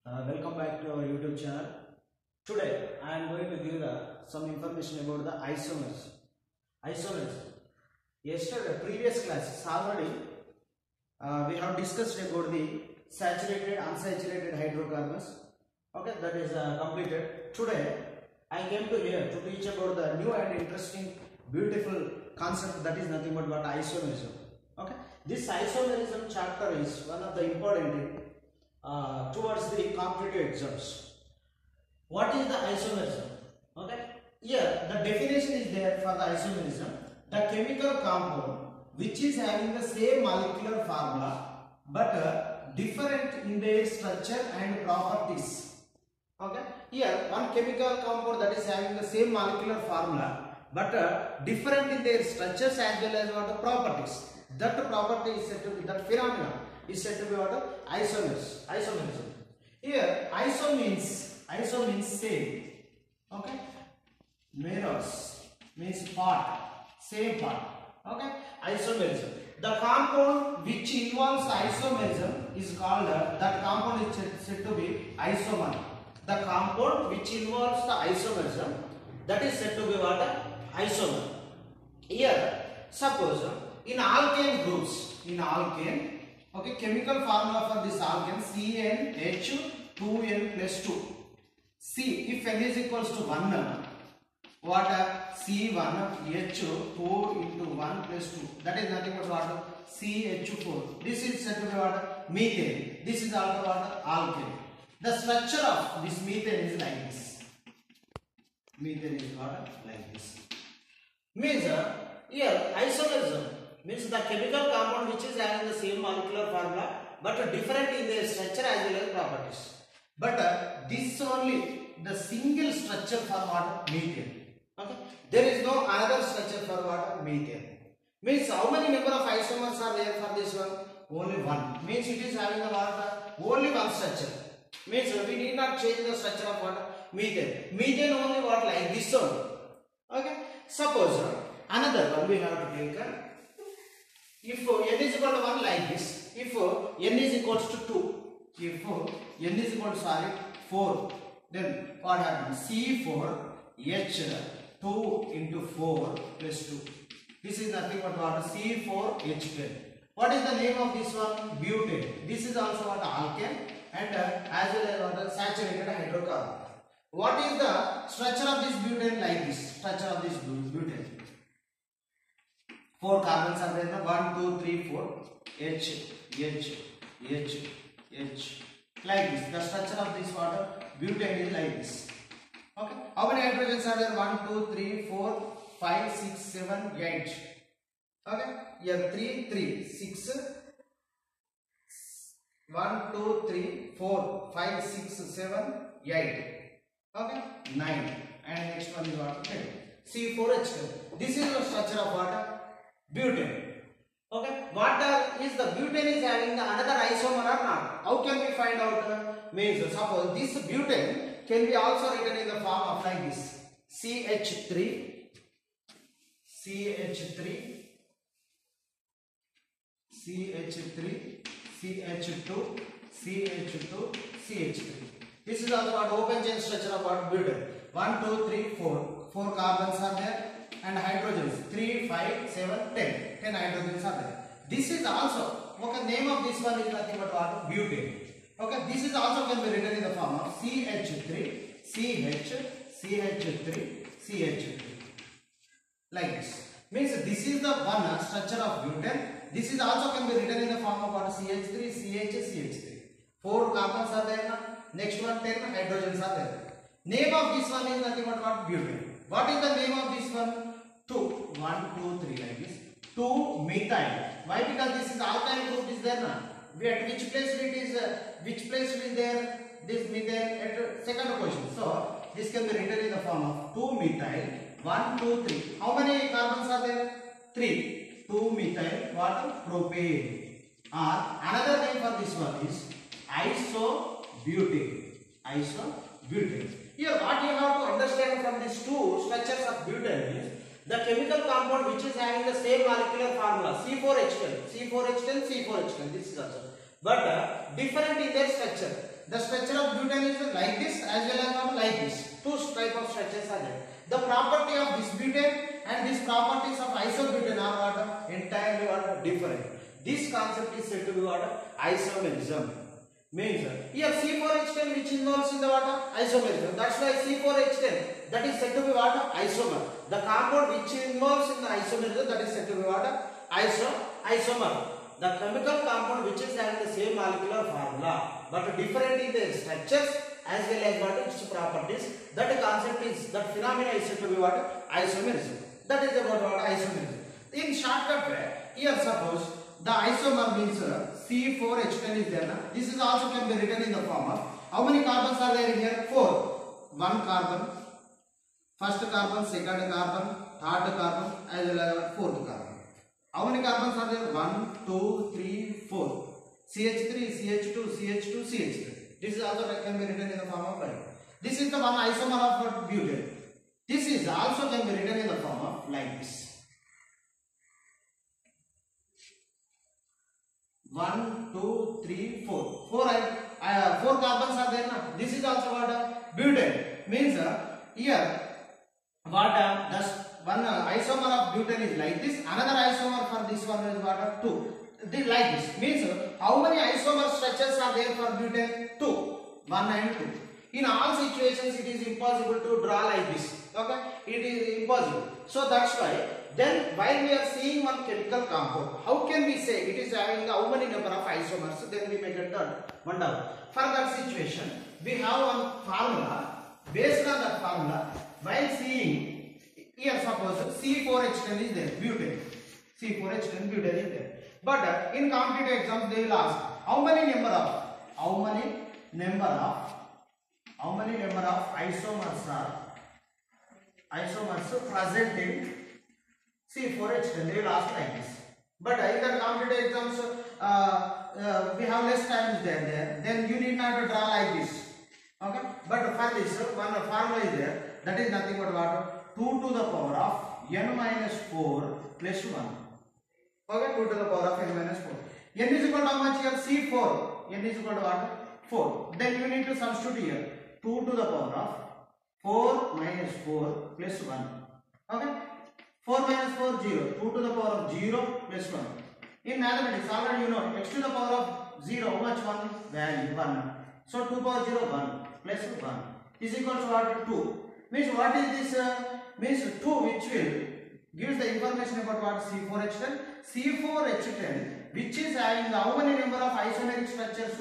Welcome back to our YouTube channel. Today I am going to give some information about the isomers. Isomers. Yesterday, previous classes already we have discussed about the saturated, unsaturated hydrocarbons. Okay, that is completed. Today I came to here to teach about the new and interesting, beautiful concept that is nothing but isomerism. Okay, this isomerism chapter is one of the important towards the competitive exams. What is the isomerism? Okay, here the definition is there for the isomerism: the chemical compound which is having the same molecular formula but different in their structure and properties. Okay, here one chemical compound that is having the same molecular formula but different in their structures as well as what the properties. That property is said to be, that phenomena is said to be what? Isomerism. Here iso means same. Okay, meros means part, same part. Okay, isomerism. The compound which involves isomerism is called, that compound is said to be isomer. The compound which involves the isomerism, that is said to be what? Isomer. Here suppose in alkane groups, okay, chemical formula for this alkane CnH2n plus 2. C, if n is equals to 1, what? C1H2 into 1 plus 2. That is nothing but what? CH4. This is said to be what? Methane. This is also what? Alkane. The structure of this methane is like this. Methane is what? Like this. Means here isomerism means the chemical compound which is having the same molecular formula but different in their structure as well as properties. But this only the single structure for what? Methane. Okay, there is no another structure for what? Methane. Means how many number of isomers are there for this one? Only one. Means it is having the what? Only one structure. Means we need not change the structure of what? Methane. Methane only what? Like this one. Okay. Suppose another one we have to take. If n is equal to 1 like this, if n is equals to 2, if n is equal to 4, then what happens? C4H2 into 4 plus 2. This is nothing but what? C4H10. What is the name of this one? Butane. This is also what? Alkane and as well as what? Saturated hydrocarbon. What is the structure of this butane? Like this. Structure of this butane. 4 carbons are there. 1, 2, 3, 4. H. Like this. The structure of this water butane is like this. Okay. How many hydrogens are there? 1, 2, 3, 4, 5, 6, 7, 8. Okay. Here 3, 6. 1, 2, 3, 4, 5, 6, 7, 8. Okay. 9. And next one is what? 10. C4H10. This is the structure of water. Butane. Okay, water is the butane is having the another isomer or not? How can we find out? Means suppose this butane can be also written in the form of like this: CH3, CH2, CH2, CH3. This is also what? Open chain structure of what? Butane. 1, 2, 3, 4. 4 carbons are there. And hydrogens 3, 5, 7, 10. 10 hydrogens are there. This is also, okay, name of this one is nothing but what? Butane. Okay, this is also can be written in the form of CH3, CH3. Like this. Means this is the one structure of butane. This is also can be written in the form of what? CH3, CH3. 4 carbons are there now. Next one 10 hydrogens are there. Name of this one is nothing but what? Butane. What is the name of this one? 2, 1, 2, 3 like this. 2 methyl. Why? Because this is alkyl group is there now. At which place it is? Which place it is there? This methyl at second position. So this can be written in the form of 2 methyl. 1, 2, 3. How many carbons are there? 3. 2 methyl. What? Propane. Or another name for this one is isobutane. Isobutane. Here what you have to understand from these two structures of butane is the chemical compound which is having the same molecular formula C4H10. This is also but different in their structure. The structure of butane is like this as well as not like this. Two type of structures are there. The property of this butane and these properties of isobutane are what? Entirely what? Different. This concept is said to be what? Isomerism. Means here C4H10 which involves in the what? Isomerism. That's why C4H10 that is said to be what? Isomer. The compound which involves in the isomerism that is said to be what? Isomer. The chemical compound which is having the same molecular formula but different in their structures as well as what its properties. That concept is, that phenomena is said to be what? Isomerism. That is about what? Isomerism. In shortcut way, here suppose the isomer means C4H10 is there. This is also can be written in the form of, how many carbons are there here? 4. 1 carbon, first carbon, second carbon, third carbon as well as fourth carbon. How many carbons are there? 1, 2, 3, 4. CH3, CH2, CH2, CH3. This is also can be written in the form of current. This is the one isomer of butane. This is also can be written in the form of like this. 1, 2, 3, 4. 4 carbons are there now. This is also what? Butane. Means here what? Thus one isomer of butane is like this. Another isomer for this one is what? 2. Like this. Means how many isomer structures are there for butane? 2. 1 and 2. In all situations it is impossible to draw like this. Okay? It is impossible. So that's why then while we are seeing one chemical compound, how can we say it is having how many number of isomers? So then we may get one down. For that situation, we have one formula. Based on that formula, while seeing here suppose C4H10 is there, butane. C4H10 butane is there. But in competitive exams they will ask how many number of isomers present in C4H10. They will ask like this. But in the competitive exams we have less time there. Then you need not to draw like this. Okay? But for this one formula is there. That is nothing but what? 2 to the power of n minus 4 plus 1. Okay? 2 to the power of n minus 4. N is equal to how much here? C4. N is equal to what? 4. Then you need to substitute here. 2 to the power of 4 minus 4 plus 1. Okay? 4 minus 4, 0. 2 to the power of 0 plus 1. In mathematics, already you know, x to the power of 0, how much 1? Value 1. So 2 power 0, 1 plus 1 is equal to what? 2. Means what is this? Means 2 which will gives the information about what? C4H10. C4H10 which is having how many number of isomeric structures?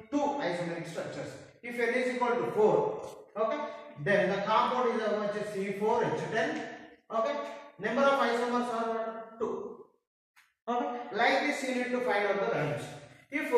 2 isomeric structures. If n is equal to 4, okay, then the compound is how much? C4H10. Okay, number of isomers are what? 2. Okay, like this you need to find out the values. If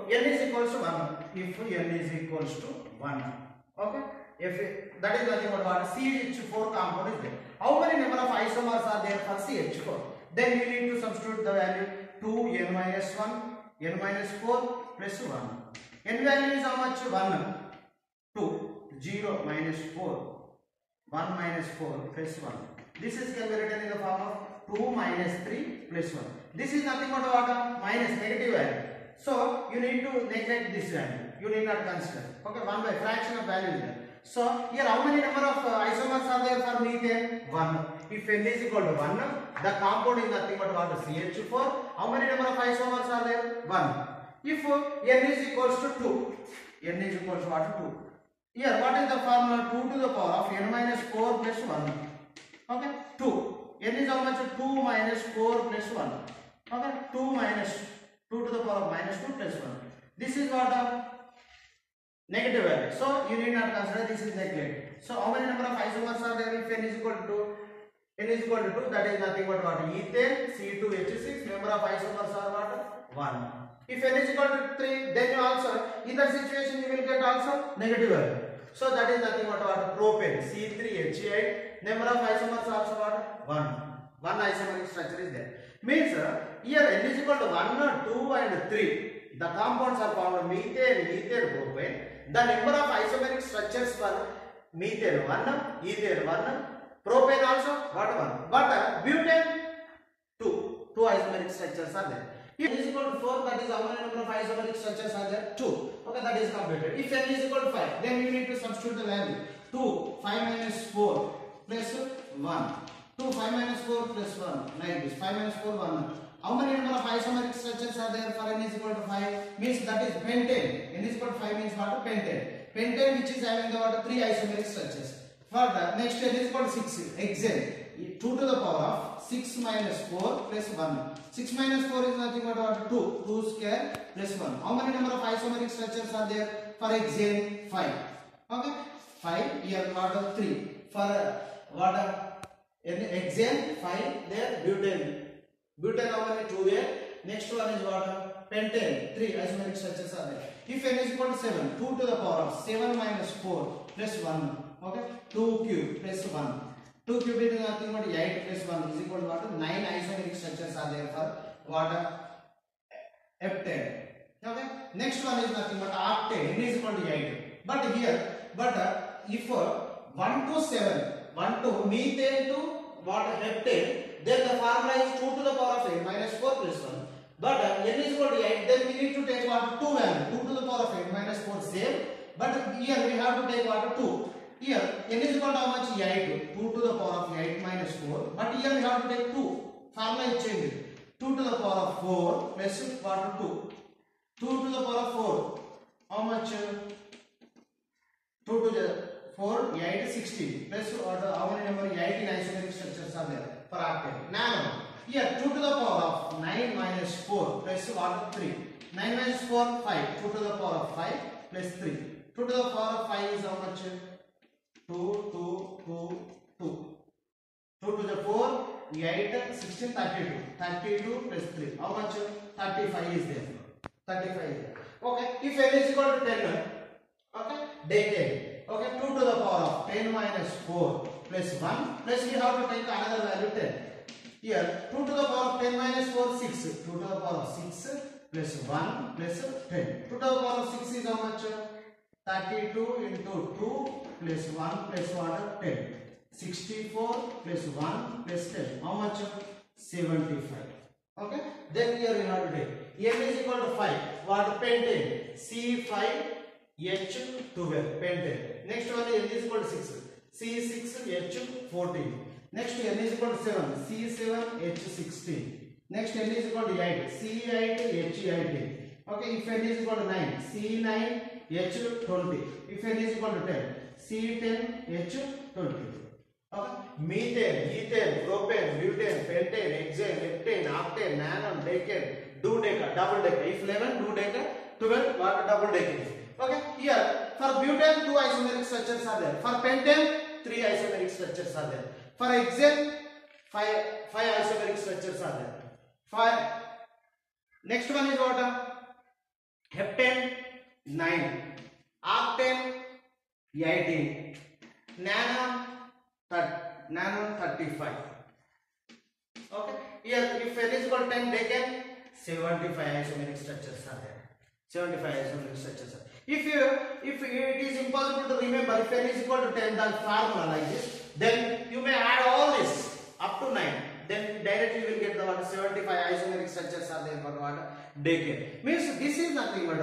n is equals to 1, if n is equals to 1, okay, if that is nothing but what? CH4 compound is there. How many number of isomers are there for CH4? Then you need to substitute the value 2 n minus 1 n minus 4 plus 1. N value is how much? 1, 2, 0 minus 4, 1 minus 4 plus 1. This is can be written in the form of 2 minus 3 plus 1. This is nothing but what? Minus, negative value. So you need to neglect this value. You need not consider. Okay, 1 by fraction of value is there. So here how many number of isomers are there for methane? 1. If n is equal to 1, the compound is nothing but what? CH4. How many number of isomers are there? 1. If n is equals to 2, n is equals to what? 2. Here what is the formula? 2 to the power of n minus 4 plus 1. Okay, 2. N is how much? 2 minus 4 plus 1. Okay, 2 minus 2 to the power of minus 2 plus 1. This is what? Negative value. So you need not consider this is neglected. So how many number of isomers are there if n is equal to 2? N is equal to 2, that is nothing but what? Ethane, C2H6, number of isomers are what? 1. If n is equal to 3, then you also, in that situation you will get also negative value. So that is nothing but what? Propane, C3H8, number of isomers also what? 1. 1 isomeric structure is there. Means here n is equal to 1, 2 and 3. The compounds are found methane, ethane, propane. The number of isomeric structures for methane 1, ethane 1, propane also what? 1. But butane 2 isomeric structures are there. If n is equal to 4, that is how many number of isomeric structures are there? 2. Okay, that is completed. If n is equal to 5, then you need to substitute the value. 2, 5 minus 4 plus 1. 2, 5 minus 4 plus 1. Like this. 5 minus 4, 1. How many number of isomeric structures are there for n is equal to 5? Means that is pentane. N is equal to 5 means what? Pentane. Pentane which is having the what? 3 isomeric structures. Further, next n is equal to 6. Hexane. 2 to the power of 6 minus 4 plus 1. 6 minus 4 is nothing but what? 2. 2 square plus 1. How many number of isomeric structures are there for hexane? 5. Okay. 5. Here what? 3. For what? In hexane 5. There butane. Butane how many? 2 there. Next one is what? Pentane. 3 isomeric structures are there. If n is equal to 7. 2 to the power of 7 minus 4 plus 1. Okay. 2 cube plus 1. 2 cube is nothing but 8 plus 1 is equal to what? 9 isomeric structures are there for water heptane. Okay. Next one is nothing but octane. N is equal to 8. But here, if 1 to 7, 1 to methane to water heptane, then the formula is 2 to the power of 8 minus 4 plus 1. But n is equal to 8, then we need to take what? 2 value. 2 to the power of 8 minus 4 same. But here we have to take what? 2. Here n is equal to how much? 8. 2 to the power of 8 minus 4. But here we have to take 2. Formula is changed. 2 to the power of 4 plus what? 2. 2 to the power of 4. How much? 2 to the 4, 8, 16. Plus what? How many number? 18 isomeric structures are there for octane. Nano. Here 2 to the power of 9 minus 4 plus what? 3. 9 minus 4, 5. 2 to the power of 5 plus 3. 2 to the power of 5 is how much? 2, 2, 2, 2. 2 to the 4, 8, 16, 32. 32 plus 3. How much? 35 is there. 35 is there. Okay. If n is equal to 10, okay, decade. Okay, 2 to the power of 10 minus 4 plus 1 plus we have to take another value 10. Here 2 to the power of 10 minus 4, 6. 2 to the power of 6 plus 1 plus 10. 2 to the power of 6 is how much? 32 into 2 plus 1 plus what? 10. 64 plus 1 plus 10. How much? 75. Okay. Then here we have to take n is equal to 5. What? Pentane. C5H12 pentane. Next one n is equal to 6. C6H14. Next n is equal to 7. C7H16. Next n is equal to 8. C8H18. Okay. If n is equal to 9. C9H20. If n is equal to 10. C10H20. Okay. Methane, ethane, propane, butane, pentane, hexane, heptane, octane, nano, decane, dodeca, double deca. If 11, dodeca, 12, what? Double deca. Okay. Here for butane 2 isomeric structures are there. For pentane 3 isomeric structures are there. For hexane 5 isomeric structures are there. For next one is what? Heptane 9, octane 18, nano 35. Okay. Here if n is equal to 10, decane 75 isomeric structures are there. 75 isomeric structures are. If it is impossible to remember, if n is equal to 10, the formula like this, then you may add all this up to 9. Then directly you will get the what? 75 isomeric structures are there for what? Decane. Means this is nothing but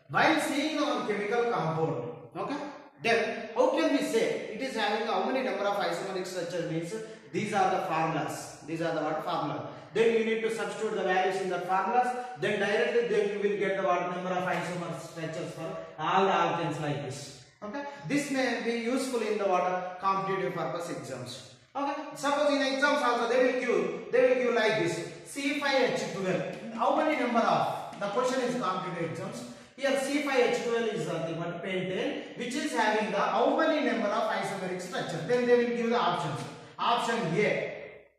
while seeing our chemical compound. Okay. Then how can we say it is having how many number of isomeric structures? Means these are the formulas. These are the what? Formula. Then you need to substitute the values in the formulas. Then directly then you will get the what? Number of isomer structures for all the alkanes like this. Okay. This may be useful in the what? Competitive purpose exams. Okay. Suppose in exams also they will give like this. C5H12. How many number of? The question is competitive exams. Here C5H12 is nothing but pentane, which is having the how many number of isomeric structure. Then they will give the options. Option A.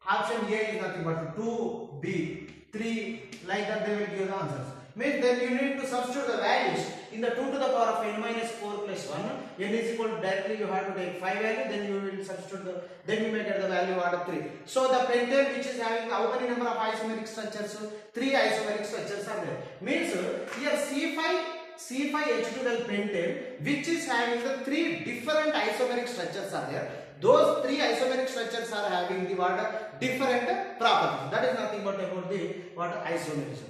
Option A is nothing but 2, B, 3, like that they will give the answers. Means then you need to substitute the values in the 2 to the power of n minus 4 plus 1. N is equal to directly you have to take 5 value, then you will substitute the, then you may get the value out of 3. So the pentane which is having how many number of isomeric structures? 3 isomeric structures are there. Means here C5H12 pentane which is having the 3 different isomeric structures are there. Those 3 isomeric structures are having the what? Different properties. That is nothing but about the what? Isomerism.